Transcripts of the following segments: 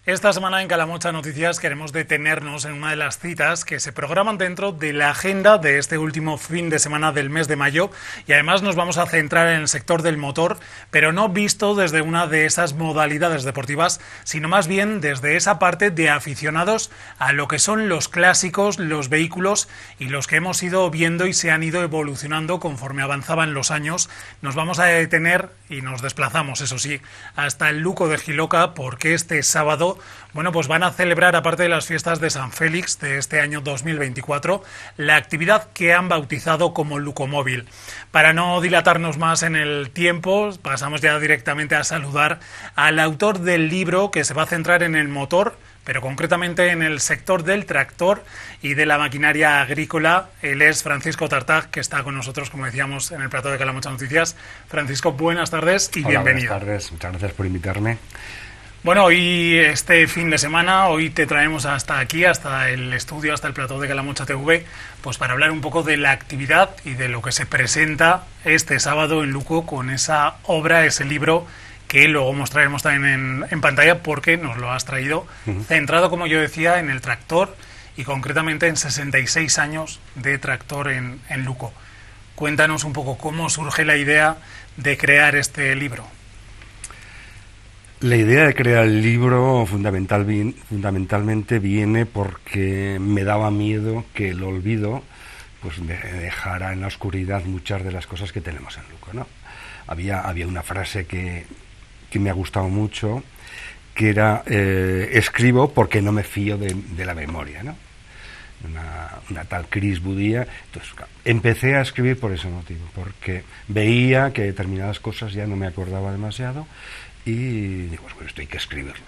Esta semana en Calamocha Noticias queremos detenernos en una de las citas que se programan dentro de la agenda de este último fin de semana del mes de mayo, y además nos vamos a centrar en el sector del motor, pero no visto desde una de esas modalidades deportivas, sino más bien desde esa parte de aficionados a lo que son los clásicos, los vehículos y los que hemos ido viendo y se han ido evolucionando conforme avanzaban los años. Nos vamos a detener y nos desplazamos, eso sí, hasta el Luco de Jiloca, porque este sábado, bueno, pues van a celebrar, aparte de las fiestas de San Félix de este año 2024, la actividad que han bautizado como Lucomóvil. Para no dilatarnos más en el tiempo, pasamos ya directamente a saludar al autor del libro, que se va a centrar en el motor, pero concretamente en el sector del tractor y de la maquinaria agrícola. Él es Francisco Tartag, que está con nosotros, como decíamos, en el plató de Calamocha Noticias. Francisco, buenas tardes y bienvenido. Buenas tardes, muchas gracias por invitarme. Bueno, hoy, este fin de semana, hoy te traemos hasta aquí, hasta el estudio, hasta el plató de Calamocha TV, pues para hablar un poco de la actividad y de lo que se presenta este sábado en Luco con esa obra, ese libro que luego mostraremos también en pantalla, porque nos lo has traído, centrado, como yo decía, en el tractor y concretamente en 66 años de tractor en Luco. Cuéntanos un poco cómo surge la idea de crear este libro. La idea de crear el libro fundamentalmente viene porque me daba miedo que el olvido pues dejara en la oscuridad muchas de las cosas que tenemos en Luco, ¿no? Había una frase que me ha gustado mucho, que era escribo porque no me fío de la memoria, ¿no? Una tal Chris Budía. Entonces, empecé a escribir por ese motivo, porque veía que determinadas cosas ya no me acordaba demasiado y digo, pues esto hay que escribirlo.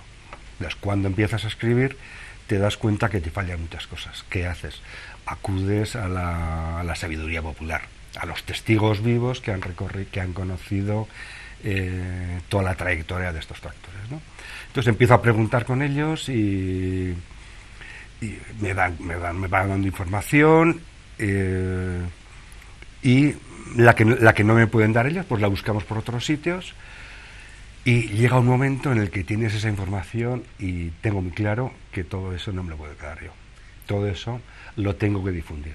Entonces, cuando empiezas a escribir te das cuenta que te fallan muchas cosas. ¿Qué haces? Acudes a la sabiduría popular, a los testigos vivos que han conocido toda la trayectoria de estos tractores, ¿no? Entonces empiezo a preguntar con ellos y me van dando información, y la que no me pueden dar ellos, pues la buscamos por otros sitios, y llega un momento en el que tienes esa información y tengo muy claro que todo eso no me lo puedo quedar yo. Todo eso lo tengo que difundir.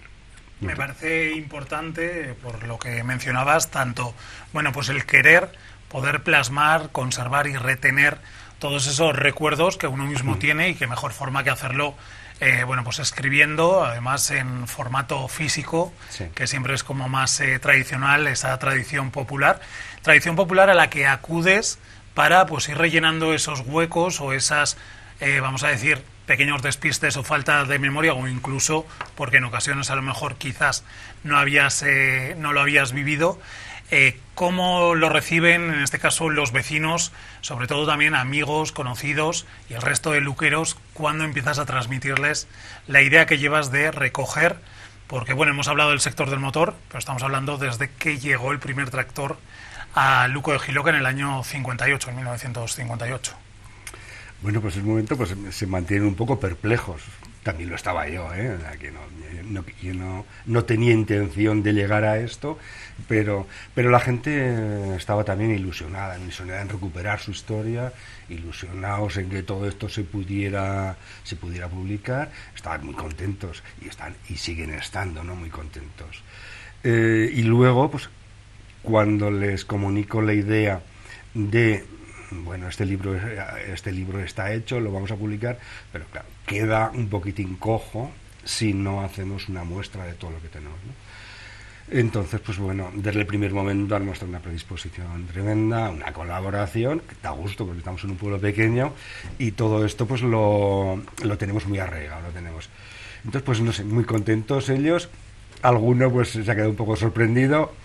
Me parece importante, por lo que mencionabas, tanto, bueno, pues el querer poder plasmar, conservar y retener todos esos recuerdos que uno mismo tiene, y qué mejor forma que hacerlo, bueno, pues escribiendo, además en formato físico, sí, que siempre es como más tradicional, esa tradición popular a la que acudes para pues ir rellenando esos huecos o esas, vamos a decir, pequeños despistes o falta de memoria, o incluso porque en ocasiones a lo mejor quizás no lo habías vivido. ¿Cómo lo reciben, en este caso, los vecinos, sobre todo también amigos, conocidos y el resto de luqueros, cuando empiezas a transmitirles la idea que llevas de recoger? Porque, bueno, hemos hablado del sector del motor, pero estamos hablando desde que llegó el primer tractor a Luco de Jiloca en el año 58, en 1958. Bueno, pues en un momento pues se mantienen un poco perplejos. También lo estaba yo, que yo no tenía intención de llegar a esto, pero la gente estaba también ilusionada en recuperar su historia, ilusionados en que todo esto se pudiera publicar. Estaban muy contentos y siguen estando, ¿no?, muy contentos. Y luego, pues cuando les comunico la idea de, bueno, este libro está hecho, lo vamos a publicar, pero claro, queda un poquitín cojo si no hacemos una muestra de todo lo que tenemos, ¿no? Entonces, pues bueno, desde el primer momento han mostrado una predisposición tremenda, una colaboración, que da gusto porque estamos en un pueblo pequeño y todo esto pues lo tenemos muy arraigado, lo tenemos. Entonces, pues no sé, muy contentos ellos, alguno pues se ha quedado un poco sorprendido,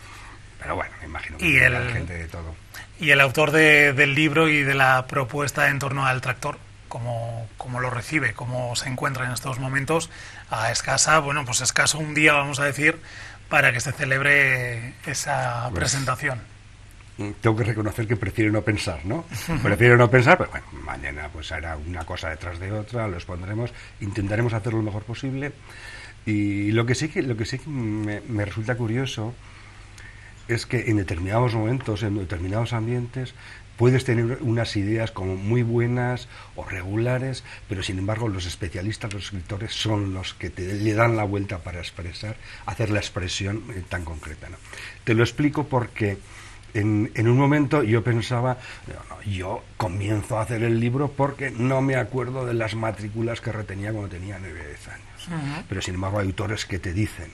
pero bueno, me imagino que la gente de todo. Y el autor del libro y de la propuesta en torno al tractor, ¿cómo lo recibe? ¿Cómo se encuentra en estos momentos a escaso un día, vamos a decir, para que se celebre esa presentación? Tengo que reconocer que prefiero no pensar, ¿no? Prefiero no pensar, pero bueno, mañana pues hará una cosa detrás de otra, los pondremos, intentaremos hacerlo lo mejor posible. Y lo que sí que me resulta curioso es que en determinados momentos, en determinados ambientes, puedes tener unas ideas como muy buenas o regulares, pero sin embargo los especialistas, los escritores, son los que le dan la vuelta para expresar, hacer la expresión tan concreta, ¿no? Te lo explico porque en un momento yo pensaba, yo comienzo a hacer el libro porque no me acuerdo de las matrículas que retenía cuando tenía 9 o 10 años. Pero sin embargo hay autores que te dicen,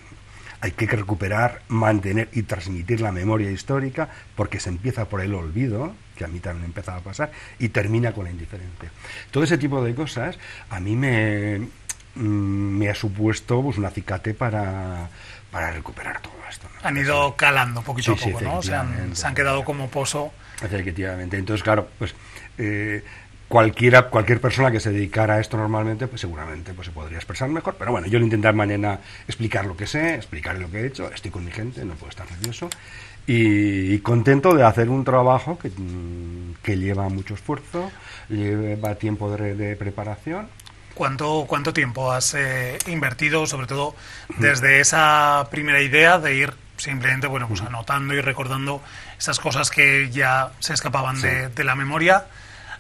hay que recuperar, mantener y transmitir la memoria histórica, porque se empieza por el olvido, que a mí también empezaba a pasar, y termina con la indiferencia. Todo ese tipo de cosas a mí me ha supuesto pues, un acicate para recuperar todo esto, ¿no? Han ido calando poquito a poco, ¿no? Se han quedado como pozo. Efectivamente. Entonces, claro, pues cualquier persona que se dedicara a esto normalmente, pues seguramente pues, se podría expresar mejor. Pero bueno, yo lo intenté mañana explicar lo que sé, explicar lo que he hecho. Estoy con mi gente, no puedo estar nervioso. Y contento de hacer un trabajo que lleva mucho esfuerzo, lleva tiempo de preparación. ¿Cuánto tiempo has invertido, sobre todo desde esa primera idea de ir simplemente, bueno, pues anotando y recordando esas cosas que ya se escapaban de la memoria,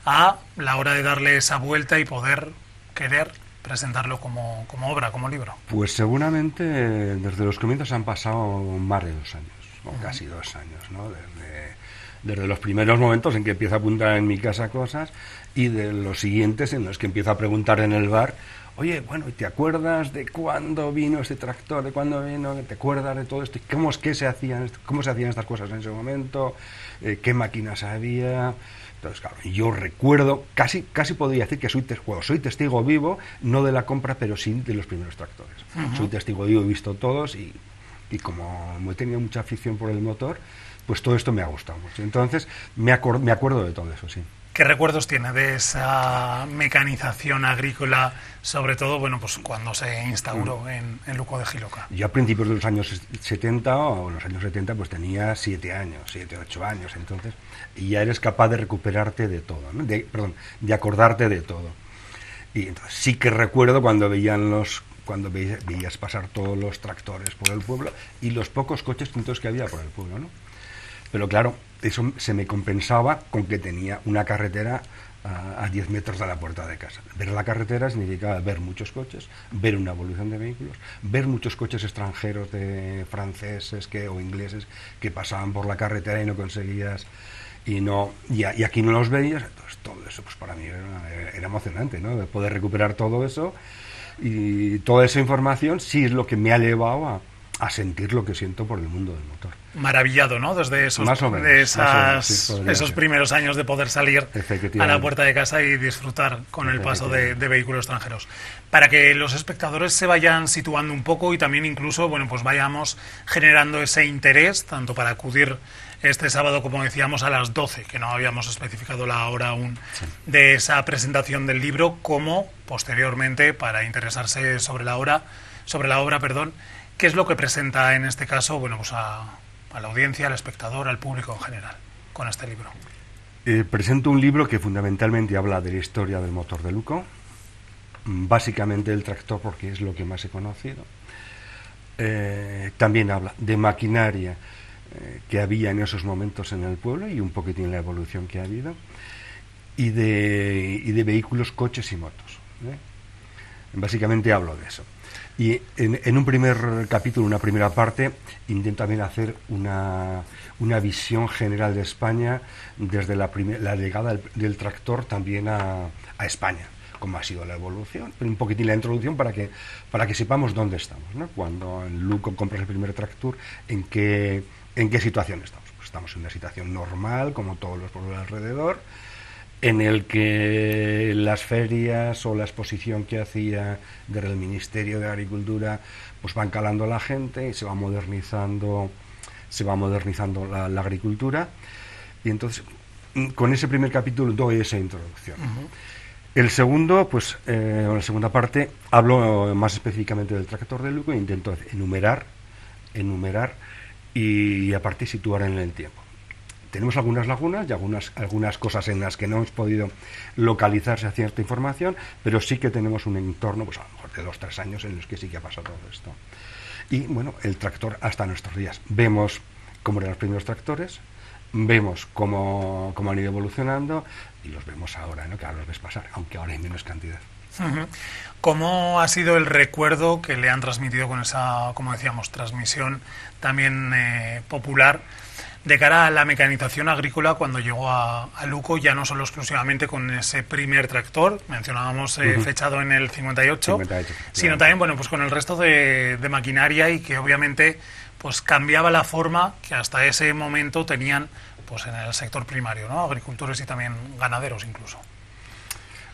a la hora de darle esa vuelta y poder querer presentarlo como obra, como libro? Pues seguramente desde los comienzos han pasado más de 2 años, o casi 2 años, ¿no? Desde los primeros momentos en que empiezo a apuntar en mi casa cosas y de los siguientes en los que empiezo a preguntar en el bar, oye, bueno, ¿te acuerdas de cuándo vino este tractor? ¿De cuándo vino? ¿Te acuerdas de todo esto? ¿Cómo se hacían estas cosas en ese momento? ¿Qué máquinas había? Entonces, claro, yo recuerdo, casi podría decir que soy testigo vivo, no de la compra, pero sí de los primeros tractores. Soy testigo vivo, he visto todos y como he tenido mucha afición por el motor, pues todo esto me ha gustado mucho. Entonces, me acuerdo de todo eso, sí. ¿Qué recuerdos tiene de esa mecanización agrícola, sobre todo, bueno, pues cuando se instauró en Luco de Jiloca? Yo a principios de los años 70 o en los años 70 pues tenía 7 años, 8 años, entonces, y ya eres capaz de recuperarte de todo, ¿no? de acordarte de todo. Y entonces sí que recuerdo cuando veías pasar todos los tractores por el pueblo y los pocos coches tintos que había por el pueblo, ¿no? Pero claro, eso se me compensaba con que tenía una carretera a 10 metros de la puerta de casa. Ver la carretera significaba ver muchos coches, ver una evolución de vehículos, ver muchos coches extranjeros, de franceses o ingleses que pasaban por la carretera y no conseguías, y aquí no los veías. Entonces todo eso pues para mí era emocionante, ¿no? De poder recuperar todo eso, y toda esa información sí es lo que me ha llevado a sentir lo que siento por el mundo del motor. Maravillado, ¿no? Desde esos primeros años de poder salir a la puerta de casa y disfrutar con el paso de vehículos extranjeros. Para que los espectadores se vayan situando un poco y también incluso, bueno, pues vayamos generando ese interés, tanto para acudir este sábado, como decíamos, a las 12, que no habíamos especificado la hora aún, de esa presentación del libro, como posteriormente para interesarse sobre la obra, ¿qué es lo que presenta en este caso, bueno, pues a la audiencia, al espectador, al público en general, con este libro? Presento un libro que fundamentalmente habla de la historia del motor de Luco, básicamente del tractor porque es lo que más he conocido. También habla de maquinaria que había en esos momentos en el pueblo y un poquitín la evolución que ha habido, y de vehículos, coches y motos. Básicamente hablo de eso. Y en un primer capítulo, una primera parte, intento también hacer una visión general de España desde la llegada del tractor también a España, cómo ha sido la evolución, un poquitín la introducción para que sepamos dónde estamos, ¿no? Cuando en Luco compras el primer tractor, ¿en qué situación estamos? Pues estamos en una situación normal, como todos los pueblos alrededor, en el que las ferias o la exposición que hacía desde el Ministerio de Agricultura pues van calando a la gente y se va modernizando la agricultura, y entonces con ese primer capítulo doy esa introducción. El segundo, pues en la segunda parte hablo más específicamente del tractor de Luco e intento enumerar y aparte situar en el tiempo. Tenemos algunas lagunas y algunas cosas en las que no hemos podido localizarse a cierta información, pero sí que tenemos un entorno, pues a lo mejor de 2-3 años en los que sí que ha pasado todo esto. Y bueno, el tractor hasta nuestros días. Vemos cómo eran los primeros tractores, vemos cómo han ido evolucionando y los vemos ahora, ¿no? Que ahora los ves pasar, aunque ahora hay menos cantidad. ¿Cómo ha sido el recuerdo que le han transmitido con esa, como decíamos, transmisión también popular de cara a la mecanización agrícola cuando llegó a Luco, ya no solo exclusivamente con ese primer tractor, mencionábamos fechado en el 58, sino también, bueno, pues con el resto de maquinaria, y que obviamente pues cambiaba la forma que hasta ese momento tenían pues en el sector primario, ¿no? Agricultores y también ganaderos incluso.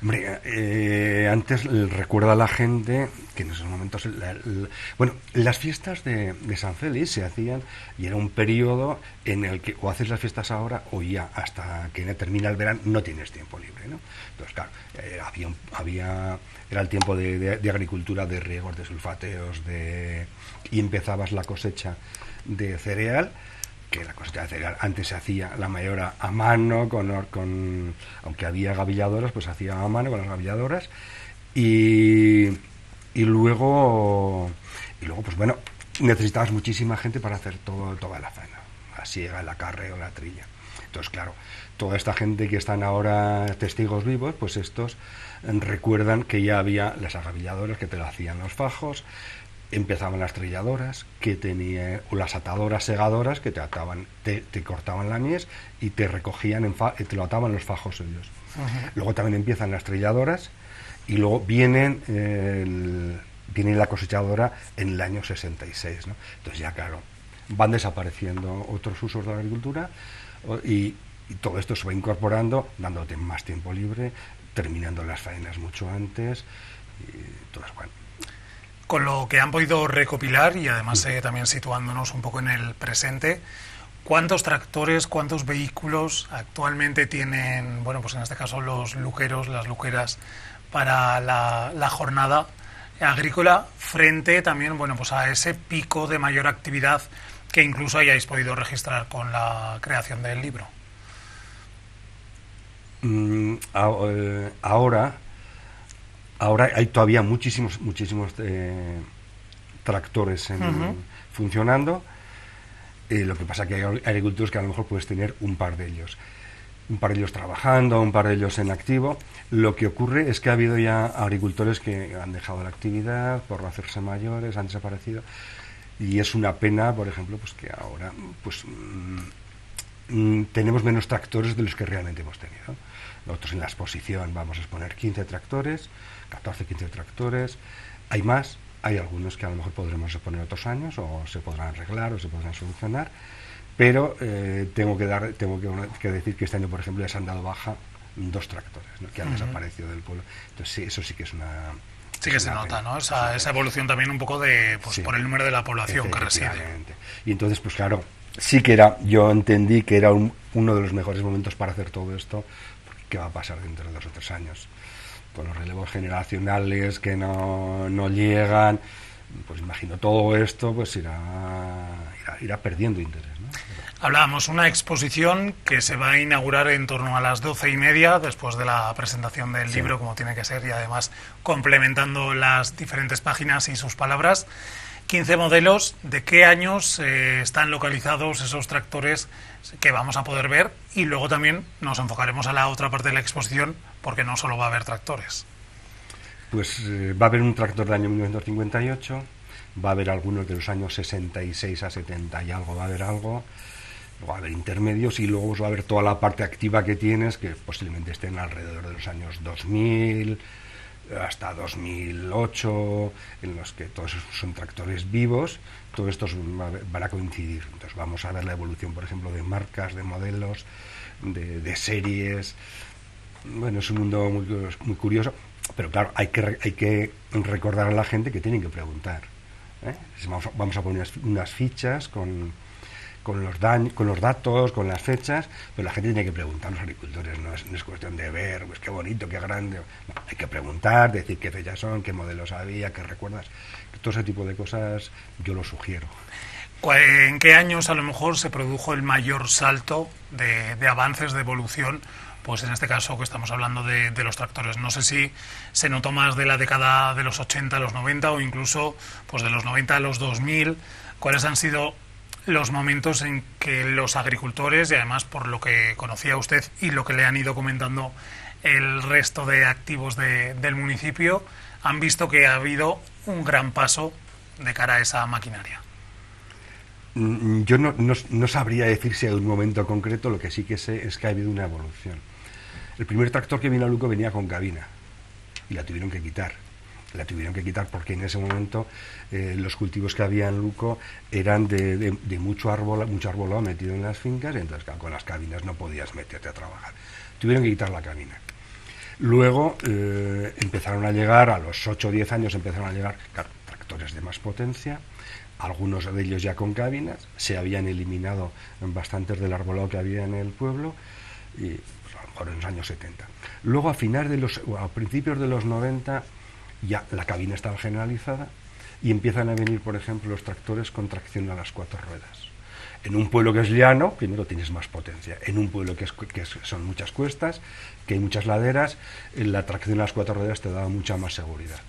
Hombre, antes recuerda a la gente que en esos momentos, bueno, las fiestas de San Félix se hacían y era un periodo en el que o haces las fiestas ahora o ya hasta que termina el verano no tienes tiempo libre, ¿no? Entonces, claro, era el tiempo de agricultura, de riegos, de sulfateos, y empezabas la cosecha de cereal, que la cosecha de cereal antes se hacía la mayor a mano, aunque había gavilladoras, pues se hacía a mano con las gavilladoras, y luego pues bueno, necesitabas muchísima gente para hacer toda la faena, la siega, el acarreo, la trilla. Entonces, claro, toda esta gente que están ahora testigos vivos, pues estos recuerdan que ya había las agavilladoras que te lo hacían los fajos. Empezaban las trilladoras, o las atadoras segadoras que te cortaban la mies y te recogían, te lo ataban los fajos ellos. Luego también empiezan las trilladoras y luego viene la cosechadora en el año 66, ¿no? Entonces ya, claro, van desapareciendo otros usos de la agricultura y todo esto se va incorporando, dándote más tiempo libre, terminando las faenas mucho antes y todo eso, bueno. Con lo que han podido recopilar y además también situándonos un poco en el presente, ¿cuántos tractores, cuántos vehículos actualmente tienen, bueno, pues en este caso los luqueros, las luqueras, para la jornada agrícola, frente también, bueno, pues a ese pico de mayor actividad que incluso hayáis podido registrar con la creación del libro? Ahora hay todavía muchísimos tractores funcionando. Lo que pasa que hay agricultores que a lo mejor puedes tener un par de ellos trabajando, un par de ellos en activo. Lo que ocurre es que ha habido ya agricultores que han dejado la actividad por hacerse mayores, han desaparecido, y es una pena, por ejemplo, pues que ahora pues tenemos menos tractores de los que realmente hemos tenido. Nosotros en la exposición vamos a exponer 15 tractores, 14, 15 tractores. Hay más, hay algunos que a lo mejor podremos exponer otros años, o se podrán arreglar, o se podrán solucionar, pero tengo que decir que este año, por ejemplo, ya se han dado baja 2 tractores, ¿no? Que han desaparecido del pueblo. Entonces sí, eso sí que es una... Sí que se nota, ¿no? Esa evolución también un poco de, pues, sí, por el número de la población que reside. Y entonces, pues claro, sí que yo entendí que era uno de los mejores momentos para hacer todo esto. ¿Qué va a pasar dentro de 2 o 3 años? Con los relevos generacionales que no llegan, pues imagino todo esto pues irá perdiendo interés, ¿no? Hablábamos, una exposición que se va a inaugurar en torno a las 12:30, después de la presentación del libro, como tiene que ser, y además complementando las diferentes páginas y sus palabras. 15 modelos. ¿De qué años están localizados esos tractores que vamos a poder ver? Y luego también nos enfocaremos a la otra parte de la exposición, porque no solo va a haber tractores. Pues va a haber un tractor del año 1958, va a haber algunos de los años 66 a 70 y algo, va a haber algo, va a haber intermedios, y luego va a haber toda la parte activa que tienes, que posiblemente estén alrededor de los años 2000 hasta 2008, en los que todos son tractores vivos. Todos estos van a coincidir. Entonces vamos a ver la evolución, por ejemplo, de marcas, de modelos, de series. Bueno, es un mundo muy curioso, pero claro, hay que recordar a la gente que tienen que preguntar, ¿eh? Vamos a poner unas fichas con los datos, con las fechas, pero la gente tiene que preguntar a los agricultores, no es cuestión de ver, pues qué bonito, qué grande, no, hay que preguntar, decir qué fechas son, qué modelos había, qué recuerdas, todo ese tipo de cosas yo lo sugiero. ¿En qué años a lo mejor se produjo el mayor salto de avances, de evolución? Pues en este caso que estamos hablando de los tractores. No sé si se notó más de la década de los 80 a los 90 o incluso pues de los 90 a los 2000. ¿Cuáles han sido los momentos en que los agricultores, y además por lo que conocía usted y lo que le han ido comentando el resto de activos del municipio, han visto que ha habido un gran paso de cara a esa maquinaria? Yo no sabría decir si hay un momento concreto, lo que sí que sé es que ha habido una evolución. El primer tractor que vino a Luco venía con cabina y la tuvieron que quitar. La tuvieron que quitar porque en ese momento los cultivos que había en Luco eran de mucho arbolado metido en las fincas, y entonces con las cabinas no podías meterte a trabajar. Tuvieron que quitar la cabina. Luego empezaron a llegar, a los 8 o 10 años empezaron a llegar tractores de más potencia, algunos de ellos ya con cabinas, se habían eliminado bastantes del arbolado que había en el pueblo, y pues, a lo mejor en los años 70. Luego a principios de los 90 ya la cabina estaba generalizada y empiezan a venir, por ejemplo, los tractores con tracción a las 4 ruedas. En un pueblo que es llano, primero tienes más potencia. En un pueblo que son muchas cuestas, que hay muchas laderas, la tracción a las 4 ruedas te da mucha más seguridad.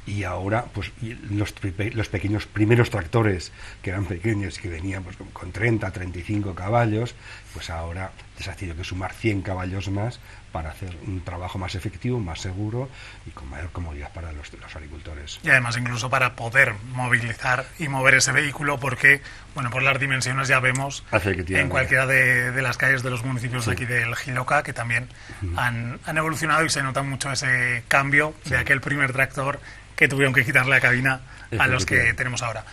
Y ahora, pues los pequeños primeros tractores, que eran pequeños, que venían pues, con 30, 35 caballos, pues ahora les ha tenido que sumar 100 caballos más para hacer un trabajo más efectivo, más seguro y con mayor comodidad para los agricultores. Y además incluso para poder movilizar y mover ese vehículo, porque, bueno, por las dimensiones ya vemos en cualquiera de las calles de los municipios de aquí del Jiloca, que también han evolucionado y se nota mucho ese cambio de aquel primer tractor que tuvieron que quitarle la cabina a los que tenemos ahora.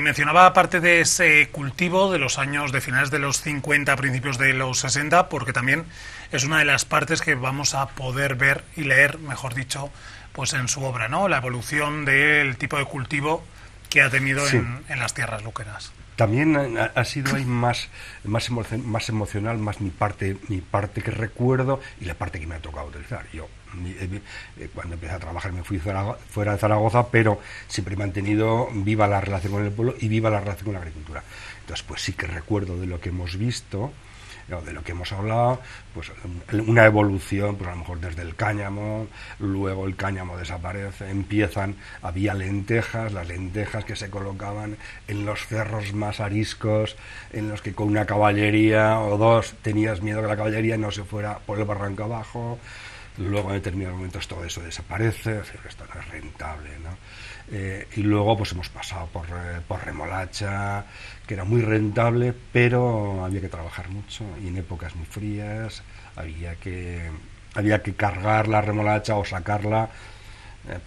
Mencionaba parte de ese cultivo de los años de finales de los 50, principios de los 60, porque también es una de las partes que vamos a poder ver y leer, mejor dicho, pues en su obra, ¿no? La evolución del tipo de cultivo que ha tenido en las tierras luqueras. También ha sido ahí más emocional, más mi parte que recuerdo y la parte que me ha tocado utilizar. Yo cuando empecé a trabajar me fui fuera de Zaragoza, pero siempre he mantenido viva la relación con el pueblo y viva la relación con la agricultura. Entonces, pues sí que recuerdo de lo que hemos visto, de lo que hemos hablado, pues una evolución, pues a lo mejor desde el cáñamo, luego el cáñamo desaparece, había lentejas, las lentejas que se colocaban en los cerros más ariscos, en los que con una caballería o dos tenías miedo que la caballería no se fuera por el barranco abajo. Luego en determinados momentos todo eso desaparece, es decir, esto no es rentable, ¿no? Y luego pues hemos pasado por remolacha, que era muy rentable, pero había que trabajar mucho y en épocas muy frías había que cargar la remolacha o sacarla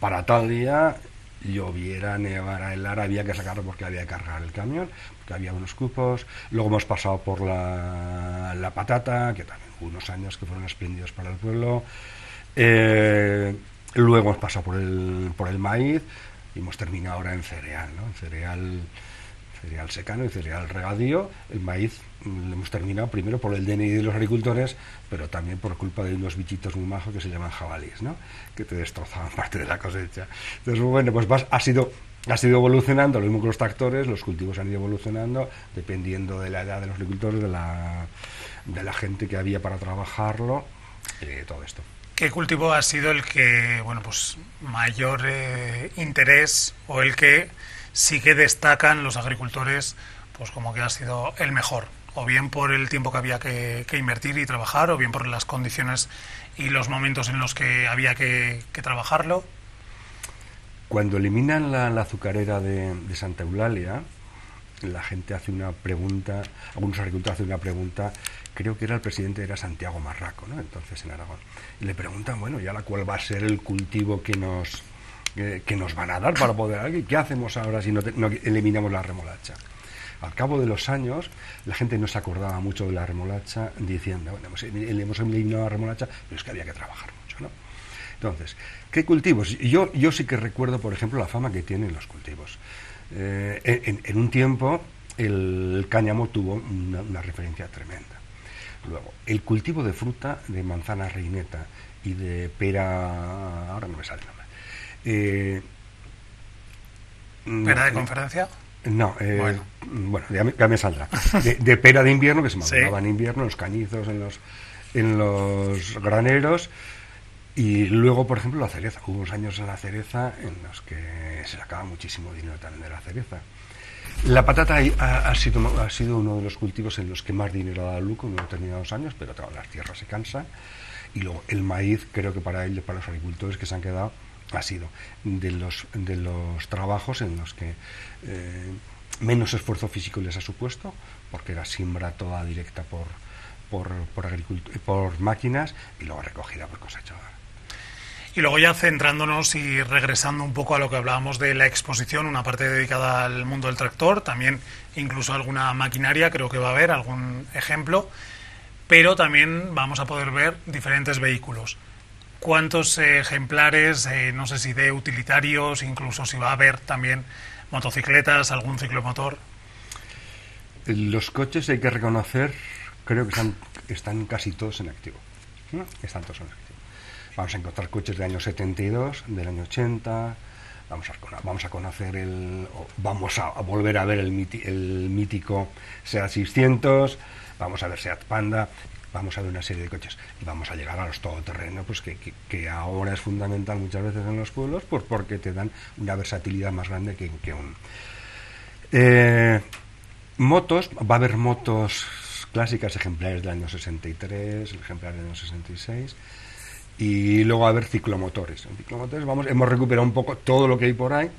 para tal día, lloviera, nevara, helara, había que sacarlo porque había que cargar el camión, porque había unos cupos. Luego hemos pasado por la patata, que también hubo unos años que fueron espléndidos para el pueblo. Luego hemos pasado por el maíz y hemos terminado ahora en cereal, ¿no? En cereal secano y cereal regadío. El maíz lo hemos terminado primero por el DNI de los agricultores, pero también por culpa de unos bichitos muy majos que se llaman jabalíes, ¿no? Que te destrozaban parte de la cosecha. Entonces, bueno, pues ha sido evolucionando, lo mismo que los tractores, los cultivos han ido evolucionando dependiendo de la edad de los agricultores, de la gente que había para trabajarlo, todo esto. ¿Qué cultivo ha sido el que, bueno, pues mayor interés o el que sí que destacan los agricultores, pues como que ha sido el mejor? O bien por el tiempo que había que invertir y trabajar, o bien por las condiciones y los momentos en los que había que trabajarlo. Cuando eliminan la azucarera de Santa Eulalia, la gente hace una pregunta, algunos agricultores hacen una pregunta, creo que era el presidente, era Santiago Marraco, ¿no? Entonces en Aragón, y le preguntan, bueno, ¿y ahora cuál va a ser el cultivo que nos van a dar para poder, qué hacemos ahora si no eliminamos la remolacha? Al cabo de los años, la gente no se acordaba mucho de la remolacha, diciendo, bueno, hemos eliminado la remolacha, pero es que había que trabajar mucho, ¿no? Entonces, ¿qué cultivos? Yo sí que recuerdo, por ejemplo, la fama que tienen los cultivos. En un tiempo el cáñamo tuvo una referencia tremenda. Luego, el cultivo de fruta, de manzana reineta y de pera, ahora no me sale el nombre. ¿Pera de conferencia? No, bueno, ya me saldrá. De pera de invierno, que se maduraba en invierno, en los cañizos, en los graneros. Y luego, por ejemplo, la cereza. Hubo unos años en la cereza en los que se sacaba muchísimo dinero también de la cereza. La patata ha sido uno de los cultivos en los que más dinero ha dado Luco en determinados años, pero claro, las tierras se cansan. Y luego el maíz, creo que para ellos, para los agricultores que se han quedado, ha sido de los trabajos en los que menos esfuerzo físico les ha supuesto, porque era siembra toda directa por máquinas y luego recogida por cosechador. Y luego ya centrándonos y regresando un poco a lo que hablábamos de la exposición, una parte dedicada al mundo del tractor, también incluso alguna maquinaria, creo que va a haber algún ejemplo, pero también vamos a poder ver diferentes vehículos. ¿Cuántos ejemplares, no sé si de utilitarios, incluso si va a haber también motocicletas, algún ciclomotor? Los coches, hay que reconocer, creo que están casi todos en activo, ¿no? Están todos en activo. Vamos a encontrar coches del año 72, del año 80, vamos a conocer vamos a volver a ver el mítico SEAT 600, vamos a ver SEAT Panda, vamos a ver una serie de coches y vamos a llegar a los todoterrenos, pues que ahora es fundamental muchas veces en los pueblos, pues porque te dan una versatilidad más grande que un... motos, va a haber motos clásicas, ejemplares del año 63, ejemplares del año 66, y luego va a haber ciclomotores. En ciclomotores hemos recuperado un poco todo lo que hay por ahí,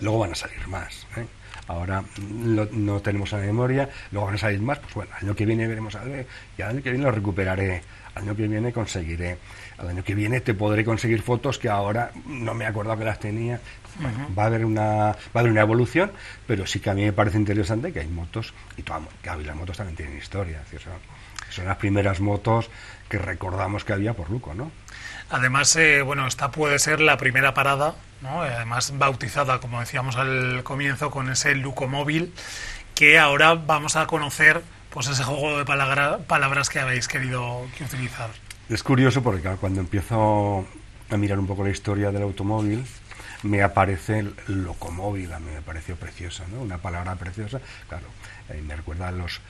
luego van a salir más, ¿eh? Ahora no tenemos la memoria, luego van a salir más, pues bueno, el año que viene veremos a ver, y al año que viene lo recuperaré, al año que viene conseguiré, al año que viene te podré conseguir fotos que ahora no me he acordado que las tenía. Bueno, va a haber una evolución, pero sí que a mí me parece interesante que hay motos, y las motos también tienen historia, es decir, son las primeras motos que recordamos que había por Luco, ¿no? Además, bueno, esta puede ser la primera parada, ¿no? Además bautizada, como decíamos al comienzo, con ese Luco móvil, que ahora vamos a conocer, pues ese juego de palabras que habéis querido utilizar. Es curioso porque claro, cuando empiezo a mirar un poco la historia del automóvil, me aparece el locomóvil, a mí me pareció preciosa, ¿no? Una palabra preciosa, claro, me recuerda a los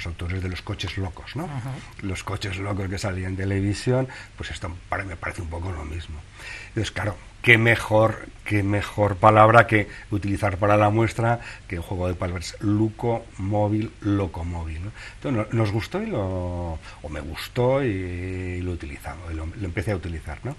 autores de los coches locos, ¿no? Uh-huh. Los coches locos que salían en televisión, pues esto me parece un poco lo mismo. Entonces, claro, qué mejor palabra que utilizar para la muestra que el juego de palabras Luco móvil, locomóvil, ¿no? Entonces nos gustó o me gustó y lo utilizamos, y lo empecé a utilizar, ¿no?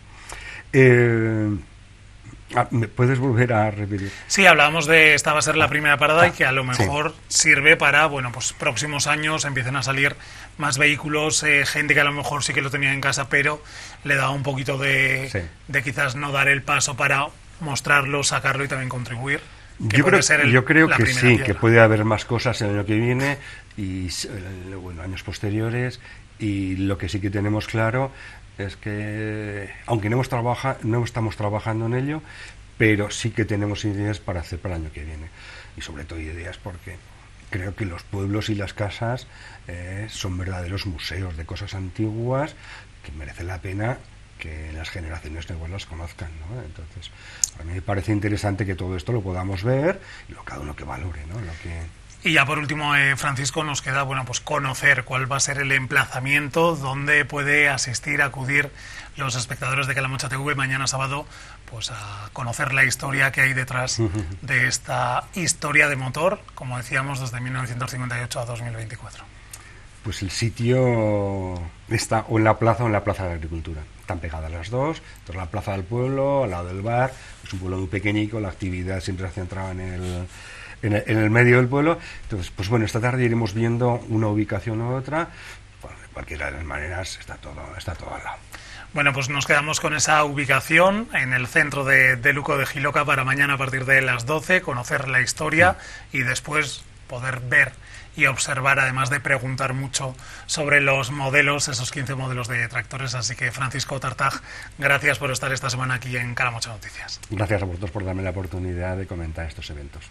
¿Me puedes volver a repetir? Sí, hablábamos de esta va a ser la primera parada y que a lo mejor sirve para, bueno, pues próximos años empiecen a salir más vehículos, gente que a lo mejor sí que lo tenía en casa, pero le da un poquito de quizás no dar el paso para mostrarlo, sacarlo y también contribuir. Yo creo que sí, piedra. Que puede haber más cosas el año que viene y bueno, años posteriores, y lo que sí que tenemos claro es que, aunque no estamos trabajando en ello, pero sí que tenemos ideas para hacer para el año que viene. Y sobre todo ideas porque creo que los pueblos y las casas son verdaderos museos de cosas antiguas que merece la pena que las generaciones nuevas las conozcan, ¿no? Entonces, a mí me parece interesante que todo esto lo podamos ver y cada uno que valore, ¿no? Y ya por último, Francisco, nos queda bueno pues conocer cuál va a ser el emplazamiento donde puede asistir, acudir los espectadores de Calamocha TV mañana sábado, pues a conocer la historia que hay detrás de esta historia de motor, como decíamos, desde 1958 a 2024. Pues el sitio está o en la plaza o en la Plaza de la Agricultura. Están pegadas las dos. Entonces la Plaza del Pueblo, al lado del bar, es un pueblo muy pequeñico, la actividad siempre se centraba en el medio del pueblo. Entonces, pues bueno, esta tarde iremos viendo una ubicación u otra. Bueno, de cualquiera de las maneras está todo al lado. Bueno, pues nos quedamos con esa ubicación en el centro de Luco de Jiloca para mañana a partir de las 12, conocer la historia y después poder ver y observar, además de preguntar mucho sobre los modelos, esos 15 modelos de tractores. Así que, Francisco Tartaj, gracias por estar esta semana aquí en Calamocha Noticias. Gracias a vosotros por darme la oportunidad de comentar estos eventos.